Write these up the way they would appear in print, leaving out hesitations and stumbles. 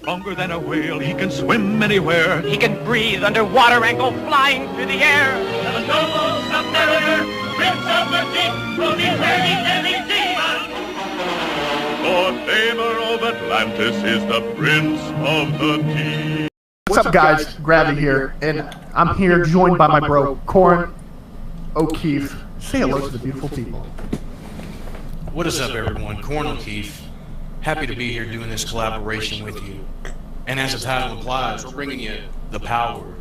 Stronger than a whale, he can swim anywhere. He can breathe underwater and go flying through the air. The noble submariner, Prince of the Deep, will be ready any demon. Lord Namor of Atlantis is the Prince of the Deep. What's up, guys? Gravity here, and I'm here joined by my bro, Korin O'Keefe. Say hello to the beautiful people. What is up, everyone? Korin O'Keefe. Happy to be here doing this collaboration with you. And as the title implies, we're bringing you the power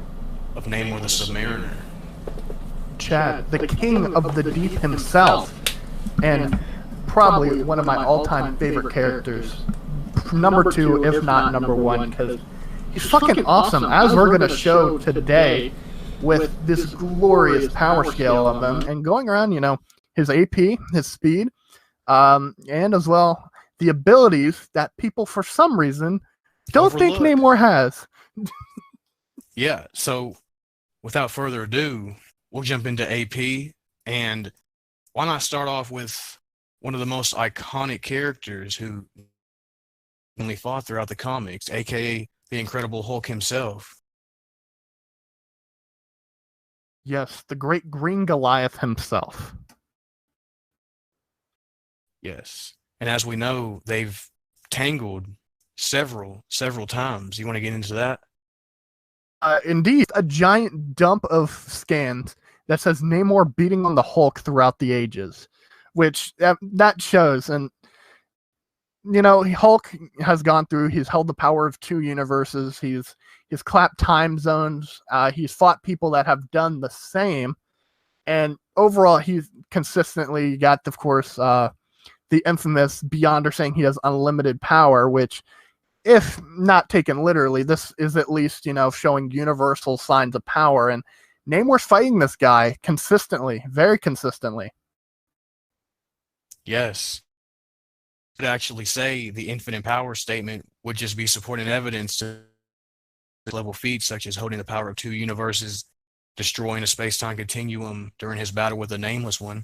of Namor the Submariner. Chad, the king of the deep himself, and probably one of my all-time favorite characters. Number 2, if not number 1, because he's fucking awesome, as we're going to show today with this glorious power scale of him, and going around, you know, his AP, his speed, and as well the abilities that people for some reason don't think Namor has. Yeah, so without further ado, we'll jump into AP, and why not start off with one of the most iconic characters who only fought throughout the comics, aka the Incredible Hulk himself. Yes, the great Green Goliath himself. Yes. And as we know, they've tangled several times. You want to get into that? Indeed, a giant dump of scans that says Namor beating on the Hulk throughout the ages, which that shows. And, you know, Hulk has gone through, he's held the power of 2 universes, he's clapped time zones, he's fought people that have done the same, and overall he's consistently got, of course, the infamous Beyonder saying he has unlimited power, which, if not taken literally, this is at least, you know, showing universal signs of power. And Namor's fighting this guy consistently, very consistently. Yes. I would actually say the infinite power statement would just be supporting evidence to level feats such as holding the power of 2 universes, destroying a space-time continuum during his battle with the Nameless One,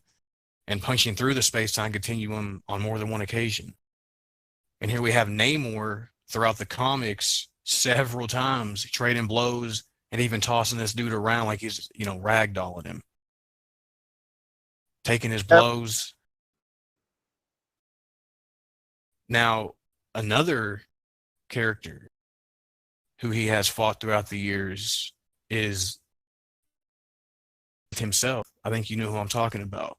and punching through the space-time continuum on more than one occasion. And here we have Namor throughout the comics several times, trading blows and even tossing this dude around like he's, you know, ragdolling him. Taking his blows. Now, another character who he has fought throughout the years is himself. I think you know who I'm talking about.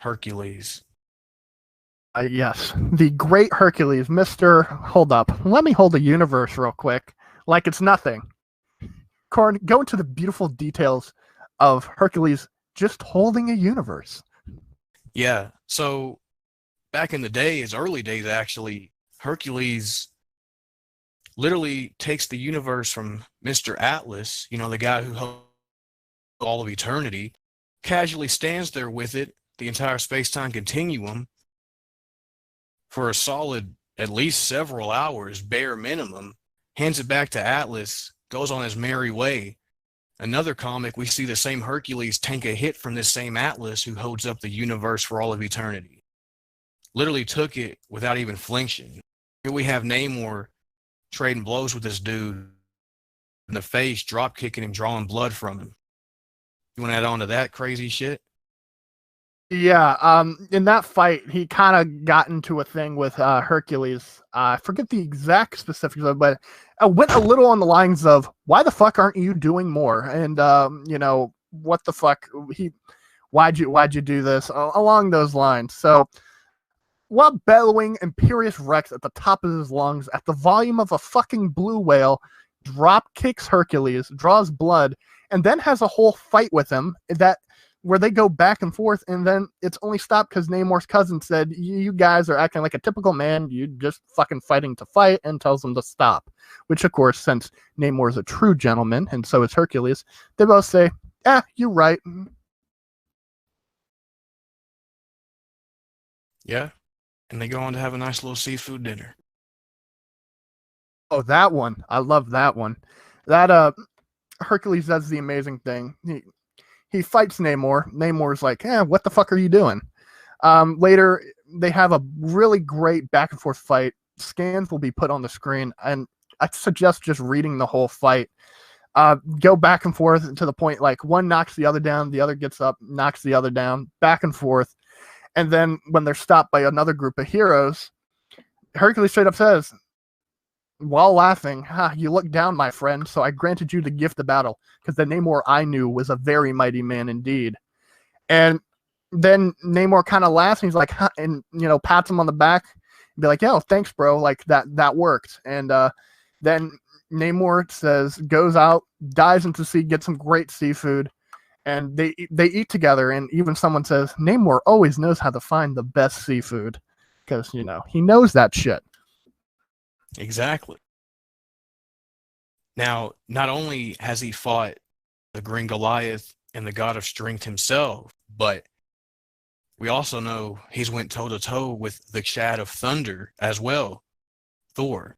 Hercules. Yes, the great Hercules, Mr. Hold up. Let me hold the universe real quick, like it's nothing. Korin, go into the beautiful details of Hercules just holding a universe. Yeah, so back in the day, his early days actually, Hercules literally takes the universe from Mr. Atlas, you know, the guy who held all of eternity, casually stands there with it, the entire space-time continuum, for a solid at least several hours, bare minimum, hands it back to Atlas, goes on his merry way. Another comic, we see the same Hercules tank a hit from this same Atlas who holds up the universe for all of eternity. Literally took it without even flinching. Here we have Namor trading blows with this dude in the face, drop kicking him, drawing blood from him. You want to add on to that crazy shit? Yeah, in that fight, he kind of got into a thing with Hercules. I forget the exact specifics of it, but I went a little on the lines of, why the fuck aren't you doing more? And, you know, what the fuck? Why'd you do this? Along those lines. So, while bellowing imperious Rex at the top of his lungs at the volume of a fucking blue whale, drop kicks Hercules, draws blood, and then has a whole fight with him where they go back and forth, and then it's only stopped because Namor's cousin said, you guys are acting like a typical man, you just fucking fighting to fight, and tells them to stop. Which, of course, since Namor is a true gentleman, and so is Hercules, they both say, you're right. Yeah, and they go on to have a nice little seafood dinner. Oh, that one. I love that one. That, Hercules does the amazing thing. He fights Namor. Namor's like, what the fuck are you doing? Later, they have a really great back and forth fight. Scans will be put on the screen, and I suggest just reading the whole fight. Go back and forth to the point like one knocks the other down, the other gets up, knocks the other down, back and forth. And then when they're stopped by another group of heroes, Hercules straight up says, while laughing, you look down, my friend, so I granted you the gift of battle, because the Namor I knew was a very mighty man indeed. And then Namor kind of laughs, and he's like, and, pats him on the back, and be like, yo, thanks, bro, like, that worked. And then Namor goes out, dives into the sea, gets some great seafood, and they eat together. And even someone says, Namor always knows how to find the best seafood, because, he knows that shit. Exactly. Now, not only has he fought the Green Goliath and the God of Strength himself, but we also know he's went toe-to-toe with the Chad of Thunder as well, Thor.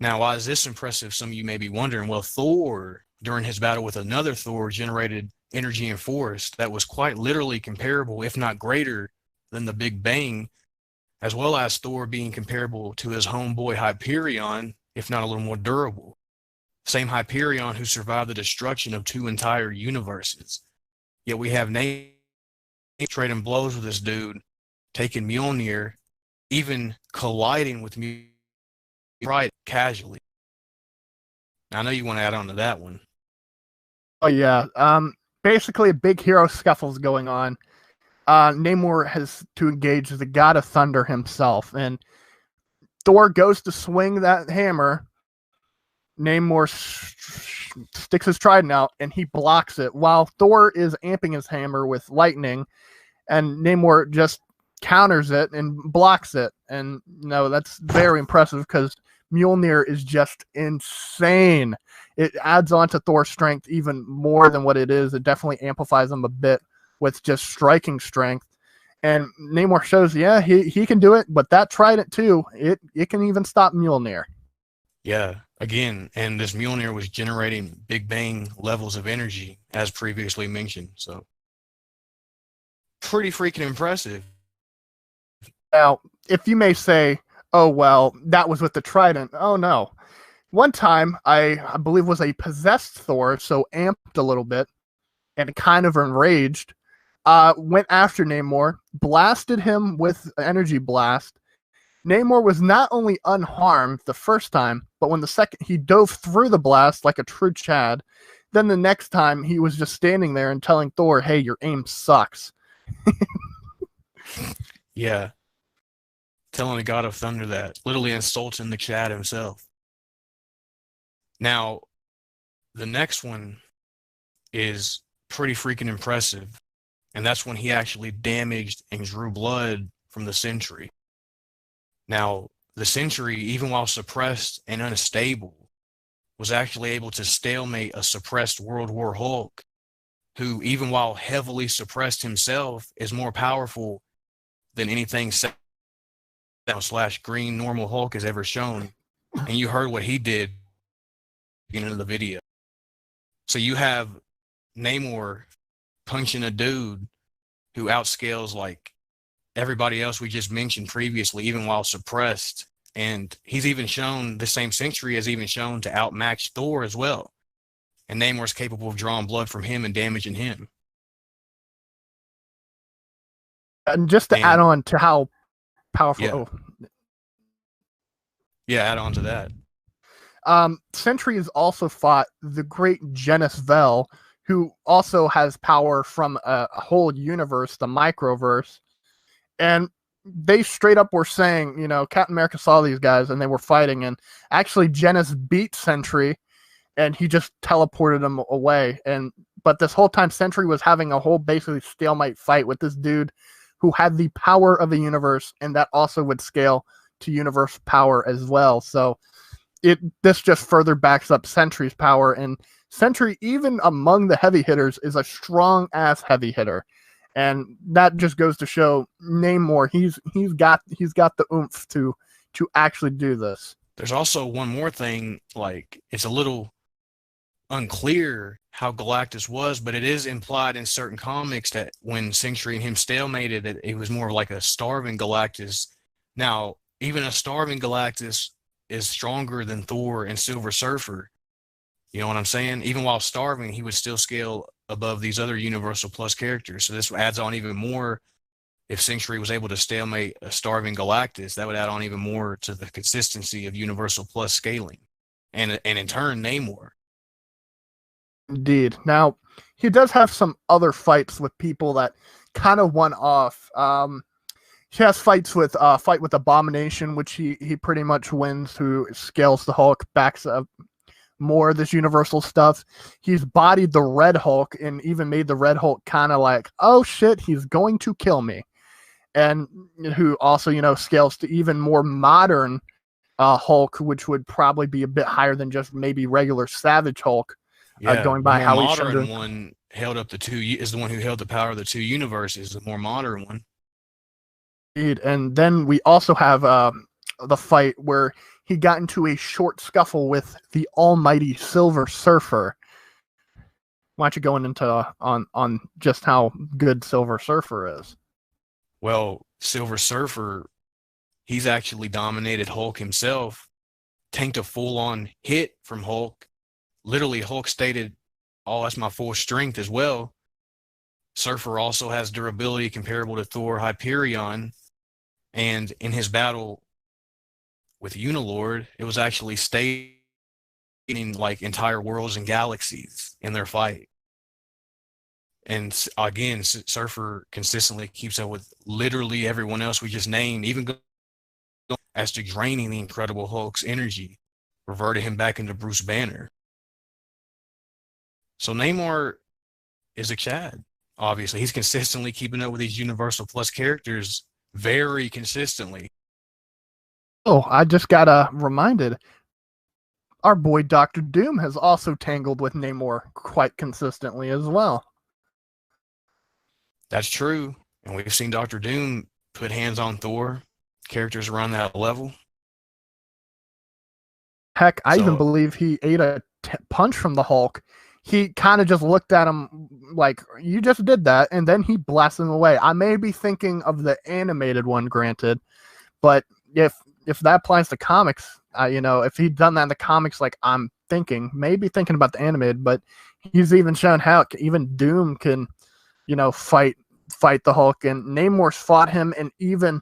Now, why is this impressive? Some of you may be wondering, well, Thor, during his battle with another Thor, generated energy and force that was quite literally comparable, if not greater, than the Big Bang, as well as Thor being comparable to his homeboy Hyperion, if not a little more durable. Same Hyperion who survived the destruction of 2 entire universes. Yet we have Namor trading blows with this dude, taking Mjolnir, even colliding with Mjolnir right casually. Now, I know you want to add on to that one. Oh, yeah. Basically, a big hero scuffle's going on. Namor has to engage the God of Thunder himself, and Thor goes to swing that hammer. Namor sticks his trident out, and he blocks it, while Thor is amping his hammer with lightning, and Namor just counters it and blocks it. And that's very impressive, because Mjolnir is just insane. It adds on to Thor's strength even more than what it is. It definitely amplifies him a bit with just striking strength. And Namor shows, he can do it, but that trident too, it can even stop Mjolnir. Yeah, again, and this Mjolnir was generating Big Bang levels of energy, as previously mentioned. So, pretty freaking impressive. Now, if you may say, oh, well, that was with the trident. Oh, no. One time, I believe was a possessed Thor, so amped a little bit, and kind of enraged, went after Namor, blasted him with energy blast. Namor was not only unharmed the first time, but when the second he dove through the blast like a true Chad, then the next time he was just standing there and telling Thor, hey, your aim sucks. Yeah. Telling the God of Thunder that, literally insulting the Chad himself. Now, the next one is pretty freaking impressive, and that's when he actually damaged and drew blood from the Sentry. Now, the Sentry, even while suppressed and unstable, was actually able to stalemate a suppressed World War Hulk, who, even while heavily suppressed himself, is more powerful than anything / green normal Hulk has ever shown. And you heard what he did in the video. So you have Namor punching a dude who outscales like everybody else we just mentioned previously, even while suppressed. And he's even shown, the same Sentry has even shown to outmatch Thor as well. And Namor's capable of drawing blood from him and damaging him. And just to add on to how powerful... Yeah. Yeah, add on to that. Sentry has also fought the great Genis Vell, who also has power from a whole universe, the microverse. And they straight up were saying, Captain America saw these guys and they were fighting, and actually Genis beat Sentry and he just teleported them away. But this whole time Sentry was having a whole basically stalemate fight with this dude who had the power of the universe, and that also would scale to universe power as well. So this just further backs up Sentry's power, and Sentry, even among the heavy hitters, is a strong ass heavy hitter. And that just goes to show Namor, he's got the oomph to actually do this. There's also one more thing, like, it's a little unclear how Galactus was, but it is implied in certain comics that when Sentry and him stalemated, that it was more like a starving Galactus. Now, even a starving Galactus is stronger than Thor and Silver Surfer. You know what I'm saying? Even while starving, he would still scale above these other Universal Plus characters. So this adds on even more. If Sentry was able to stalemate a starving Galactus, that would add on even more to the consistency of Universal Plus scaling. And in turn, Namor. Indeed. Now, he does have some other fights with people that kind of won off. He has fights with fight with Abomination, which he pretty much wins, who scales the Hulk, backs up more of this Universal stuff. He's bodied the Red Hulk and even made the Red Hulk kind of like, oh shit, he's going to kill me. And who also, scales to even more modern Hulk, which would probably be a bit higher than just maybe regular Savage Hulk. Going by how he's modern one held up is the one who held the power of the two universes, the more modern one. Indeed. And then we also have the fight where he got into a short scuffle with the almighty Silver Surfer. Why don't you go into on just how good Silver Surfer is? Well, Silver Surfer, he's actually dominated Hulk himself, tanked a full-on hit from Hulk. Literally, Hulk stated, oh, that's my full strength as well. Surfer also has durability comparable to Thor Hyperion. And in his battle with Unilord, it was actually stating like entire worlds and galaxies in their fight. And again, Surfer consistently keeps up with literally everyone else we just named, even as to draining the Incredible Hulk's energy, reverted him back into Bruce Banner. So Namor is a Chad, obviously. He's consistently keeping up with these Universal Plus characters very consistently. Oh, I just got reminded. Our boy Dr. Doom has also tangled with Namor quite consistently as well. That's true. And we've seen Dr. Doom put hands on Thor, characters around that level. Heck, I even believe he ate a punch from the Hulk. He kind of just looked at him like, you just did that, and then he blasted him away. I may be thinking of the animated one, granted, but if that applies to comics, if he'd done that in the comics, like I'm thinking, maybe thinking about the animated, but he's even shown how even Doom can, fight the Hulk, and Namor's fought him and even,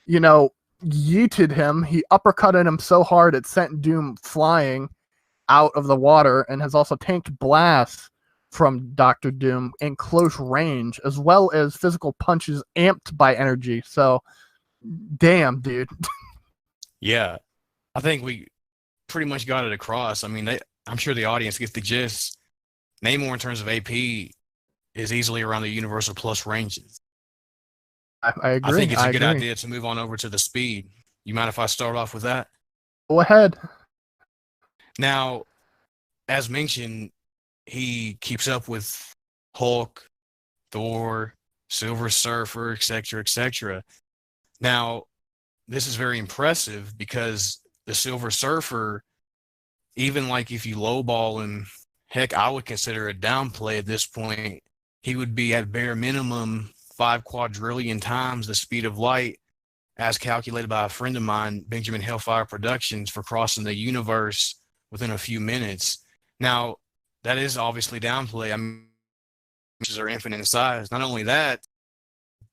yeeted him. He uppercutted him so hard it sent Doom flying out of the water, and has also tanked blasts from Dr. Doom in close range, as well as physical punches amped by energy. So, damn, dude. Yeah, I think we pretty much got it across. I mean, I'm sure the audience gets the gist. Namor, in terms of AP, is easily around the Universal Plus ranges. I agree. I think it's a good idea to move on over to the speed. You mind if I start off with that? Go ahead. Now, as mentioned, he keeps up with Hulk, Thor, Silver Surfer, etc., etc. Now, this is very impressive because the Silver Surfer, even like if you lowball him, heck, I would consider a downplay at this point. He would be at bare minimum 5 quadrillion times the speed of light, as calculated by a friend of mine, Benjamin Hellfire Productions, for crossing the universe within a few minutes. Now, that is obviously downplay. I mean, which are infinite in size. Not only that,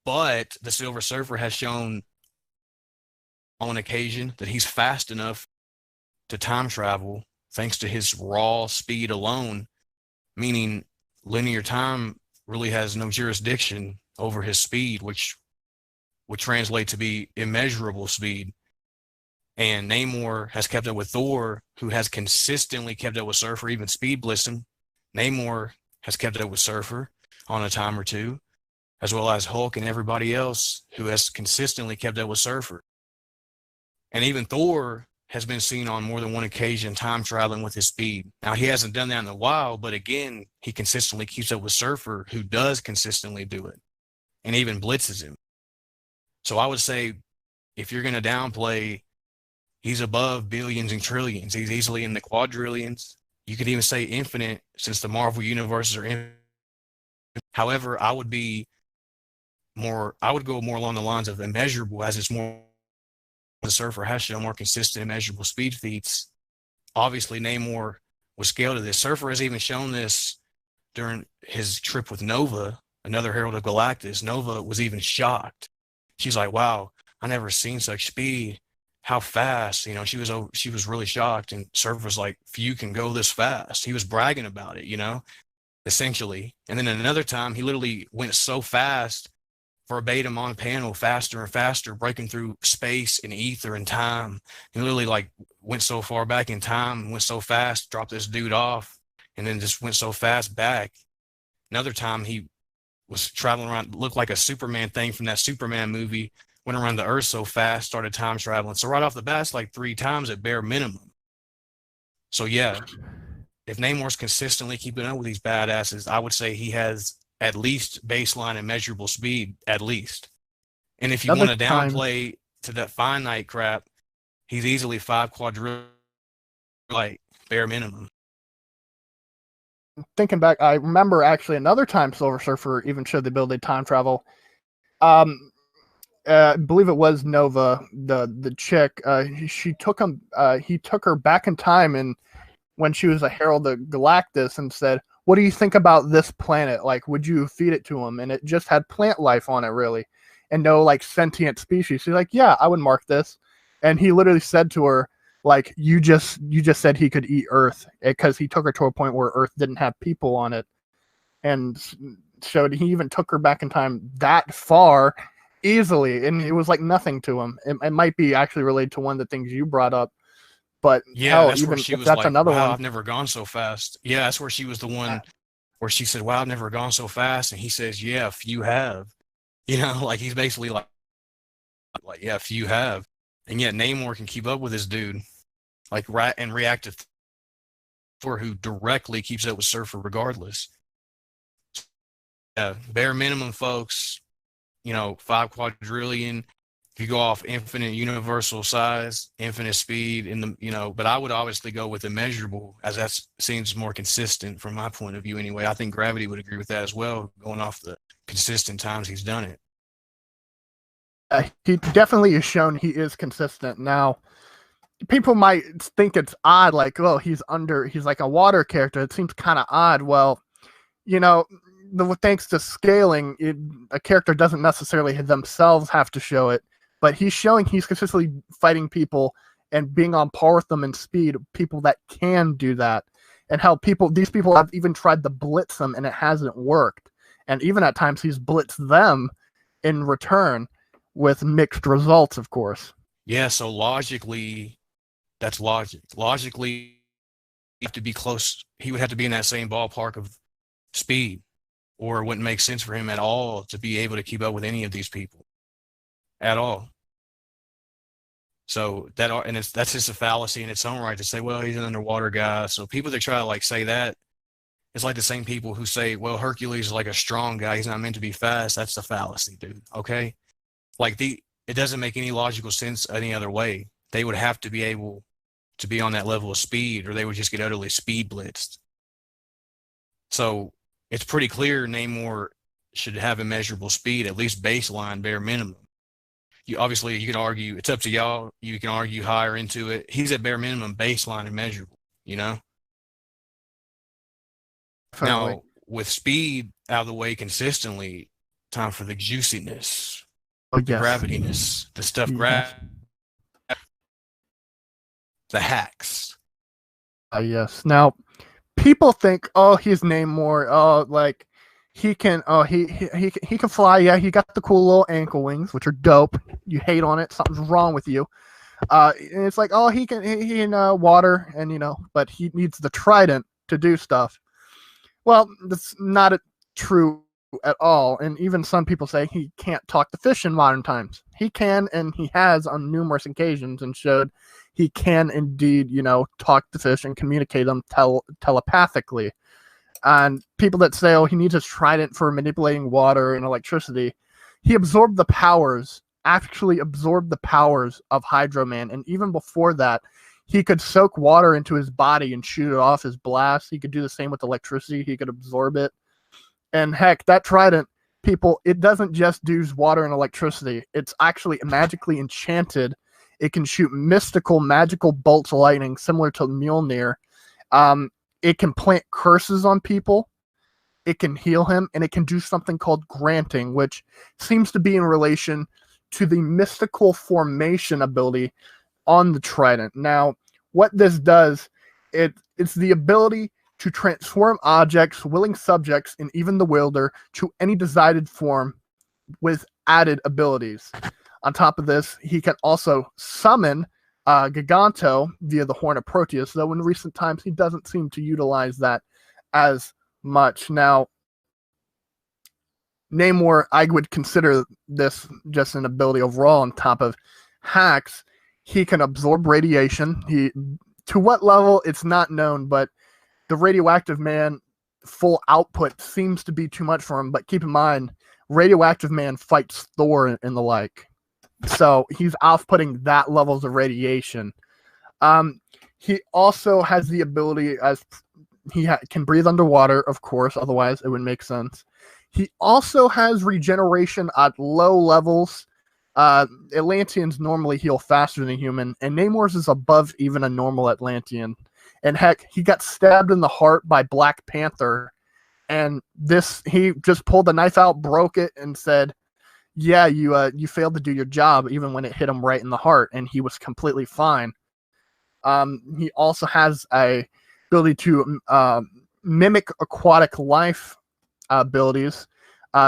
but the Silver Surfer has shown on occasion that he's fast enough to time travel thanks to his raw speed alone, meaning linear time really has no jurisdiction over his speed, which would translate to be immeasurable speed. And Namor has kept up with Thor, who has consistently kept up with Surfer, even speed blitzing. Namor has kept up with Surfer on a time or two, as well as Hulk and everybody else who has consistently kept up with Surfer. And even Thor has been seen on more than one occasion time traveling with his speed. Now, he hasn't done that in a while, but again, he consistently keeps up with Surfer, who does consistently do it, and even blitzes him. So I would say, if you're going to downplay, he's above billions and trillions. He's easily in the quadrillions. You could even say infinite, since the Marvel universes are infinite. However, I would go more along the lines of immeasurable, as it's more the Surfer has shown more consistent and measurable speed feats. Obviously, Namor was scaled to this. Surfer has even shown this during his trip with Nova, another Herald of Galactus. Nova was even shocked. She's like, "Wow, I never seen such speed. How fast?" You know, she was really shocked. And Surfer was like, "Few can go this fast." He was bragging about it, you know, essentially. And then another time, he literally went so fast, verbatim on panel, faster and faster, breaking through space and ether and time. He literally like went so far back in time, went so fast, dropped this dude off, and then just went so fast back. Another time he was traveling around, looked like a Superman thing from that Superman movie, went around the Earth so fast, started time traveling. So right off the bat, it's like 3 times at bare minimum. So yeah, if Namor's consistently keeping up with these badasses, I would say he has at least baseline and measurable speed, at least. And if you want to downplay to that finite crap, he's easily 5 quadrillion, like bare minimum. Thinking back, I remember actually another time Silver Surfer even showed the ability to time travel. I believe it was Nova, the chick. She took him. He took her back in time, and when she was a Herald of Galactus, and said, "What do you think about this planet? Like, would you feed it to him?" And it just had plant life on it, really, and no like sentient species. She's like, "Yeah, I would mark this." And he literally said to her, like, you just said he could eat Earth, because he took her to a point where Earth didn't have people on it, and showed he even took her back in time that far easily, and it was like nothing to him. It might be actually related to one of the things you brought up, but yeah, hell, that's even where she if was that's like, another "Wow, one. I've never gone so fast." Yeah, that's where she was the one where she said, "Wow, I've never gone so fast," and he says, "Yeah, few have." You know, like he's basically like, "Yeah, few have," and yet Namor can keep up with this dude, like and react to Thor, who directly keeps up with Surfer regardless. Yeah, bare minimum, folks. You know, 5 quadrillion. If you go off infinite universal size, infinite speed in the, you know, but I would obviously go with immeasurable, as that seems more consistent from my point of view anyway. I think Gravity would agree with that as well, going off the consistent times he's done it. He definitely has shown he is consistent. Now, people might think it's odd, like, oh, he's like a water character. It seems kind of odd. Well, you know, thanks to scaling, a character doesn't necessarily themselves have to show it, but he's showing he's consistently fighting people and being on par with them in speed, people that can do that. And how these people have even tried to blitz them, and it hasn't worked. And even at times he's blitzed them in return, with mixed results, of course. Yeah, so logically, that's logic. Logically, you have to be close. He would have to be in that same ballpark of speed, or it wouldn't make sense for him at all to be able to keep up with any of these people at all. So that's just a fallacy in its own right to say, well, he's an underwater guy. So people that try to like say that, it's like the same people who say, well, Hercules is like a strong guy, he's not meant to be fast. That's a fallacy, dude. Okay, like it doesn't make any logical sense any other way. They would have to be able to be on that level of speed, or they would just get utterly speed blitzed. So it's pretty clear Namor should have immeasurable speed, at least baseline, bare minimum. You can argue, it's up to y'all. You can argue higher into it. He's at bare minimum baseline and measurable, you know? Definitely. Now, with speed out of the way consistently, time for the juiciness, the gravitiness, the stuff the hacks. Yes. Now, people think, oh, he's Namor. Oh, like he can fly. Yeah, he got the cool little ankle wings, which are dope. You hate on it. Something's wrong with you. And it's like, oh, he can water, and but he needs the trident to do stuff. Well, that's not true at all. And even some people say he can't talk to fish in modern times. He can, and he has on numerous occasions, and showed he can indeed, talk to fish and communicate them telepathically. And people that say, oh, he needs his trident for manipulating water and electricity, he actually absorbed the powers of Hydro Man. And even before that, He could soak water into his body and shoot it off his blast. He could do the same with electricity. He could absorb it. And heck, that trident, people, it doesn't just do water and electricity. It's actually magically enchanted. It can shoot mystical, magical bolts of lightning, similar to Mjolnir. It can plant curses on people. It can heal him, and it can do something called granting, which seems to be in relation to the mystical formation ability on the trident. Now, what this does, it's the ability to transform objects, willing subjects, and even the wielder to any desired form with added abilities. On top of this, he can also summon Giganto via the Horn of Proteus, though in recent times he doesn't seem to utilize that as much. Now, Namor, I would consider this just an ability overall on top of hacks. He can absorb radiation. To what level, it's not known, but the radioactive man full output seems to be too much for him. But keep in mind, radioactive man fights Thor and the like. So he's outputting that levels of radiation. He also has the ability, as he can breathe underwater, of course, otherwise it wouldn't make sense. He also has regeneration at low levels. Atlanteans normally heal faster than a human, and Namor's is above even a normal Atlantean. And heck, he got stabbed in the heart by Black Panther, and he just pulled the knife out, broke it, and said, "Yeah, you failed to do your job," even when it hit him right in the heart, and he was completely fine. He also has a ability to mimic aquatic life abilities,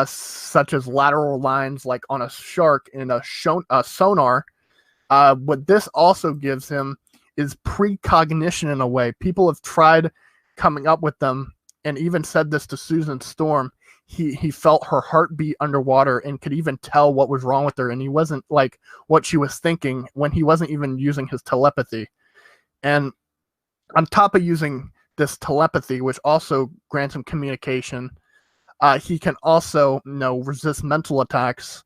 such as lateral lines, like on a shark in a sonar. What this also gives him is precognition in a way. People have tried coming up with them, and even said this to Susan Storm. He felt her heartbeat underwater and could even tell what was wrong with her, and he wasn't like what she was thinking when he wasn't even using his telepathy. And on top of using this telepathy, which also grants him communication, he can also, resist mental attacks.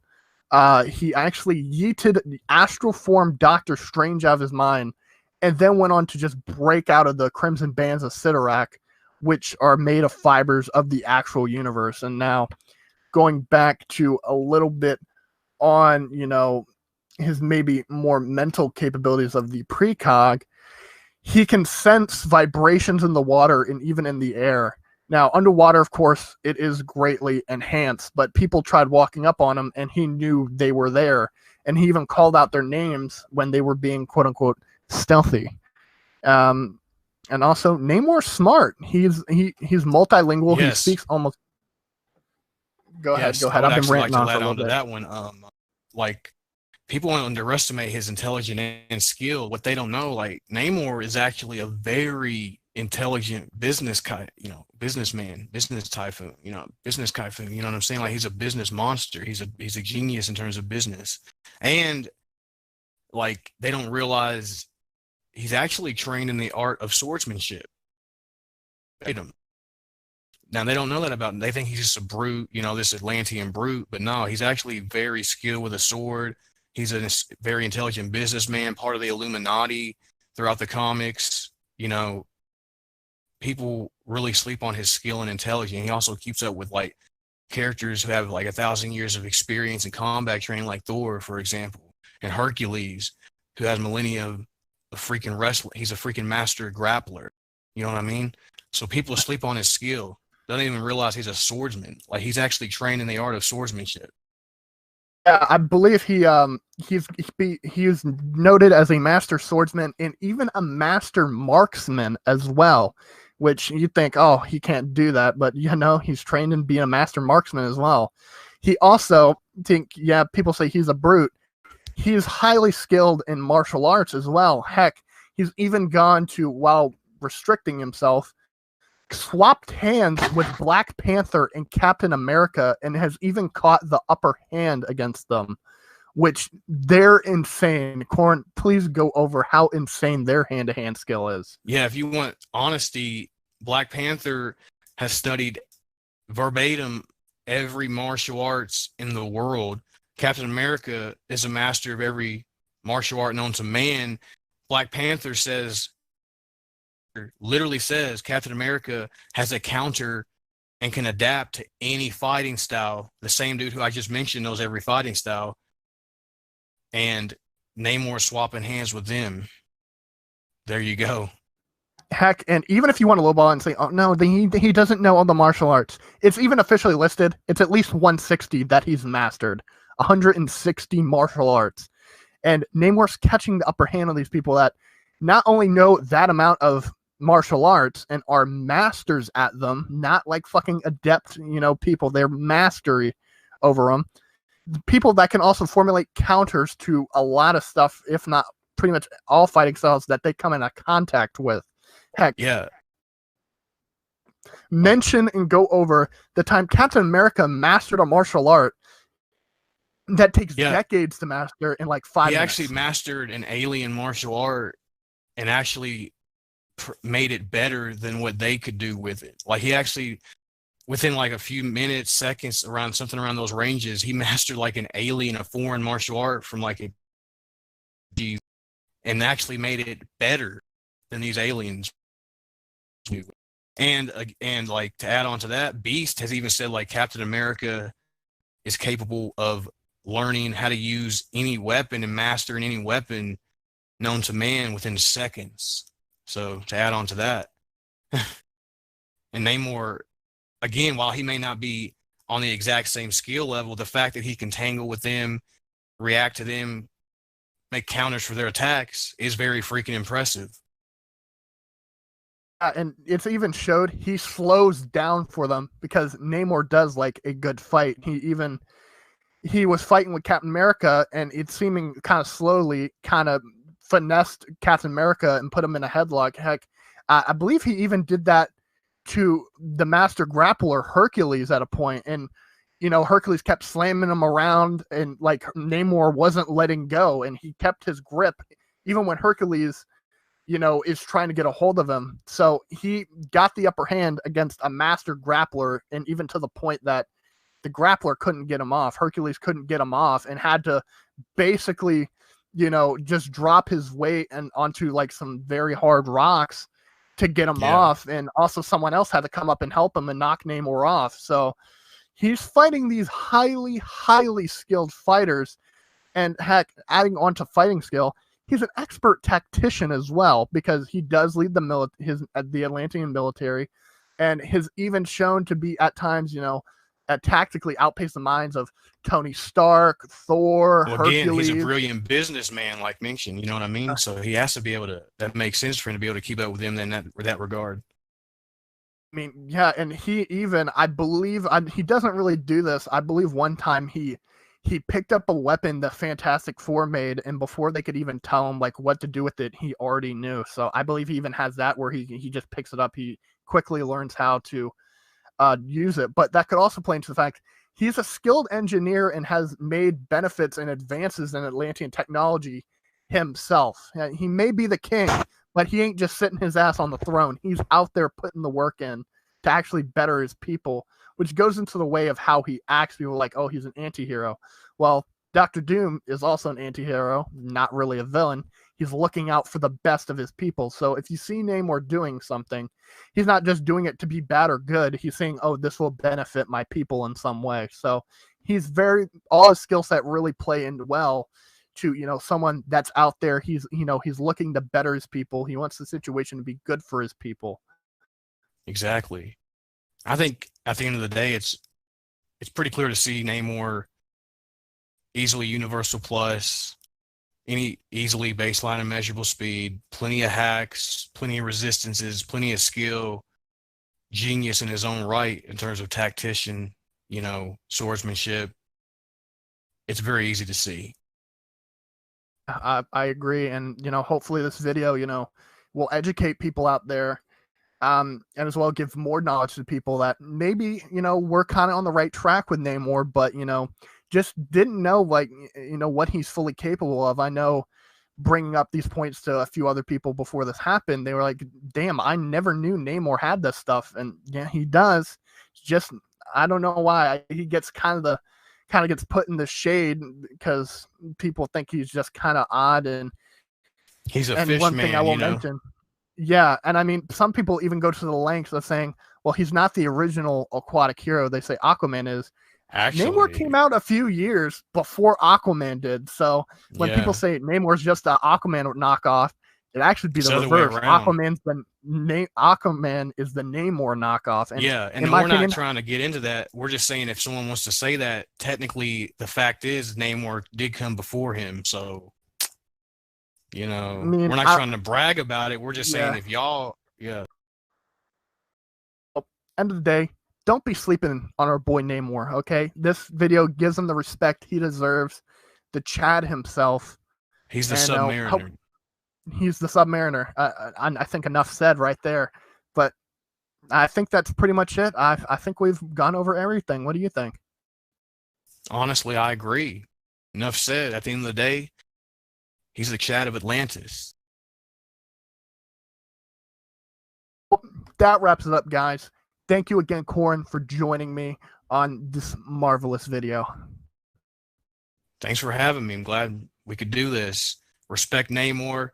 He actually yeeted the astral form Doctor Strange out of his mind, and then went on to just break out of the Crimson Bands of Sidorak, which are made of fibers of the actual universe. And now, going back to a little bit on, his maybe more mental capabilities of the precog, he can sense vibrations in the water and even in the air. Now, underwater, of course, it is greatly enhanced, but people tried walking up on him, and he knew they were there. And he even called out their names when they were being, quote-unquote, stealthy. And also, Namor's smart. He's multilingual. Yes. He speaks almost... Go ahead. I've been ranting on to for a let little on to bit. that one. Like, people underestimate his intelligence and skill. What they don't know, like, Namor is actually a very intelligent businessman, business typhoon, business typhoon. You know what I'm saying? Like, he's a business monster. He's a genius in terms of business. And like, they don't realize he's actually trained in the art of swordsmanship. Now, they don't know that about him. They think he's just a brute, this Atlantean brute. But no, he's actually very skilled with a sword. He's a very intelligent businessman, part of the Illuminati throughout the comics. People really sleep on his skill and intelligence. He also keeps up with, like, characters who have, like, 1,000 years of experience in combat training, like Thor, for example, and Hercules, who has millennia of freaking wrestling. He's a freaking master grappler. You know what I mean? So people sleep on his skill. They don't even realize he's a swordsman. Like, he's actually trained in the art of swordsmanship. Yeah, I believe he's noted as a master swordsman and even a master marksman as well, which you think, oh, he can't do that, but he's trained in being a master marksman as well. He also people say he's a brute. He's highly skilled in martial arts as well. Heck, he's even gone to, while restricting himself, swapped hands with Black Panther and Captain America, and has even caught the upper hand against them, which they're insane. Korin, please go over how insane their hand-to-hand skill is. Yeah, if you want honesty, Black Panther has studied verbatim every martial arts in the world. Captain America is a master of every martial art known to man. Black Panther literally says Captain America has a counter and can adapt to any fighting style. The same dude who I just mentioned knows every fighting style. And Namor swapping hands with them. There you go. Heck, and even if you want to lowball and say, oh no, he doesn't know all the martial arts, it's even officially listed. It's at least 160 that he's mastered. 160 martial arts. And Namor's catching the upper hand on these people that not only know that amount of martial arts and are masters at them, not like fucking adept, people. They're mastery over them. People that can also formulate counters to a lot of stuff, if not pretty much all fighting styles that they come into contact with. Heck, yeah. Mention and go over the time Captain America mastered a martial art that takes decades to master in like 5 minutes. He actually mastered an alien martial art and actually made it better than what they could do with it. Like he actually, within like a few minutes, seconds, around those ranges, he mastered like an alien, a foreign martial art from like and actually made it better than these aliens. And like to add on to that, Beast has even said like Captain America is capable of learning how to use any weapon and mastering any weapon known to man within seconds. So to add on to that, and Namor, again, while he may not be on the exact same skill level, the fact that he can tangle with them, react to them, make counters for their attacks is very freaking impressive. And it's even showed he slows down for them because Namor does like a good fight. He was fighting with Captain America and it's seeming kind of slowly kind of finessed Captain America and put him in a headlock. Heck, I believe he even did that to the master grappler Hercules at a point, and Hercules kept slamming him around and like Namor wasn't letting go and he kept his grip even when Hercules is trying to get a hold of him. So he got the upper hand against a master grappler, and even to the point that the grappler couldn't get him off. Hercules couldn't get him off and had to basically just drop his weight and onto like some very hard rocks to get him off. And also someone else had to come up and help him and knock Namor off. So he's fighting these highly, highly skilled fighters. And heck, adding on to fighting skill, he's an expert tactician as well, because he does lead the Atlantean military, and has even shown to be at times, tactically outpace the minds of Tony Stark, Thor, Hercules. Again, he's a brilliant businessman, like mentioned. You know what I mean? So he has to be able to. That makes sense for him to be able to keep up with him in that regard. I mean, yeah, and he even, I believe, he doesn't really do this. I believe one time he picked up a weapon the Fantastic Four made, and before they could even tell him like what to do with it, he already knew. So I believe he even has that where he just picks it up. He quickly learns how to use it. But that could also play into the fact he's a skilled engineer and has made benefits and advances in Atlantean technology himself. He may be the king, but he ain't just sitting his ass on the throne. He's out there putting the work in to actually better his people, which goes into the way of how he acts. People like, oh, he's an anti-hero. Well, Dr. Doom is also an anti-hero, not really a villain. He's looking out for the best of his people. So if you see Namor doing something, he's not just doing it to be bad or good. He's saying, oh, this will benefit my people in some way. So he's all his skill set really play in well to, someone that's out there. He's looking to better his people. He wants the situation to be good for his people. Exactly. I think at the end of the day, it's pretty clear to see Namor easily universal plus, any easily baseline and measurable speed, plenty of hacks, plenty of resistances, plenty of skill, genius in his own right in terms of tactician, swordsmanship. It's very easy to see. I agree. And, hopefully this video, will educate people out there, and as well give more knowledge to people that maybe, we're kind of on the right track with Namor, but, just didn't know, like, what he's fully capable of. I know bringing up these points to a few other people before this happened, they were like, damn, I never knew Namor had this stuff. And yeah, he does. Just, I don't know why he gets kind of gets put in the shade because people think he's just kind of odd and He's a And fish one thing I man, will you know. mention, yeah, and I mean, some people even go to the lengths of saying, well, he's not the original aquatic hero. They say Aquaman is. Namor Actually, came out a few years before Aquaman did. So when people yeah, say Namor's just an Aquaman knockoff, it actually be it's the the other way reverse. around. Aquaman is the Namor knockoff. And Yeah, and in my we're not opinion, trying to get into that. We're just saying if someone wants to say that, technically the fact is Namor did come before him. So, you I know, mean, we're not trying to brag about it. We're just saying yeah. if y'all, yeah, End of the day, don't be sleeping on our boy Namor. Okay, this video gives him the respect he deserves. The Chad himself, he's the and Submariner. he's the Submariner. I think enough said right there. But I think that's pretty much it. I think we've gone over everything. What do you think? Honestly, I agree. Enough said. At the end of the day, he's the Chad of Atlantis. That wraps it up, guys. Thank you again, Korin, for joining me on this marvelous video. Thanks for having me. I'm glad we could do this. Respect Namor.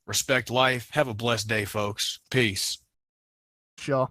Respect life. Have a blessed day, folks. Peace. Sure.